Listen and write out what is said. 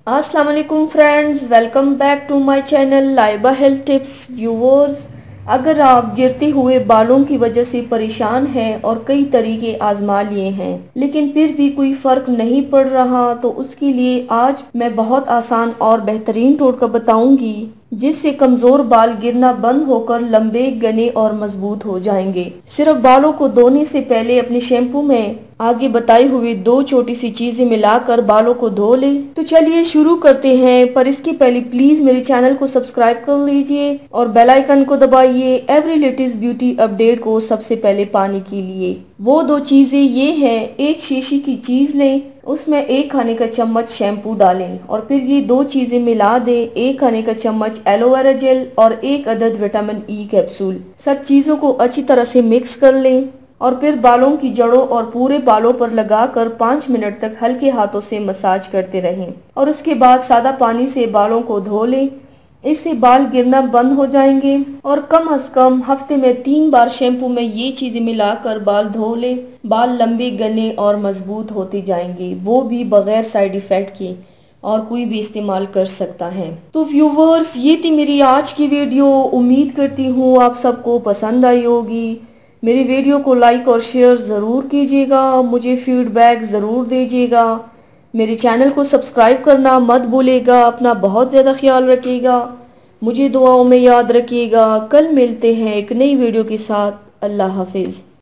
अस्सलाम वालेकुम friends, welcome back to my channel Laiba health tips. Viewers, अगर आप गिरते हुए बालों की वजह से परेशान हैं और कई तरीके आजमा लिए हैं लेकिन फिर भी कोई फर्क नहीं पड़ रहा, तो उसके लिए आज मैं बहुत आसान और बेहतरीन टोटका बताऊंगी जिससे कमजोर बाल गिरना बंद होकर लंबे, घने और मजबूत हो जाएंगे। सिर्फ बालों को धोने से पहले अपने शैम्पू में आगे बताई हुई दो छोटी सी चीजें मिलाकर बालों को धो ले। तो चलिए शुरू करते हैं, पर इसके पहले प्लीज मेरे चैनल को सब्सक्राइब कर लीजिए और बेल आइकन को दबाइए एवरी लेटेस्ट ब्यूटी अपडेट को सबसे पहले पाने के लिए। वो दो चीजें ये हैं, एक शीशी की चीज लें, उसमें 1 खाने का चम्मच शैम्पू डालें और फिर ये दो चीजें मिला दें, 1 खाने का चम्मच एलोवेरा जेल और 1 अदद विटामिन ई कैप्सूल। सब चीजों को अच्छी तरह से मिक्स कर लें और फिर बालों की जड़ों और पूरे बालों पर लगाकर 5 मिनट तक हल्के हाथों से मसाज करते रहें और उसके बाद सादा पानी से बालों को धो लें। इससे बाल गिरना बंद हो जाएंगे और कम से कम हफ्ते में 3 बार शैम्पू में ये चीजें मिलाकर बाल धो लें। बाल लंबे, घने और मजबूत होते जाएंगे, वो भी बगैर साइड इफेक्ट के, और कोई भी इस्तेमाल कर सकता है। तो व्यूवर्स, ये थी मेरी आज की वीडियो। उम्मीद करती हूँ आप सबको पसंद आई होगी। मेरी वीडियो को लाइक और शेयर ज़रूर कीजिएगा, मुझे फीडबैक ज़रूर दीजिएगा। मेरे चैनल को सब्सक्राइब करना मत भूलिएगा। अपना बहुत ज़्यादा ख्याल रखिएगा, मुझे दुआओं में याद रखिएगा। कल मिलते हैं एक नई वीडियो के साथ। अल्लाह हाफिज़।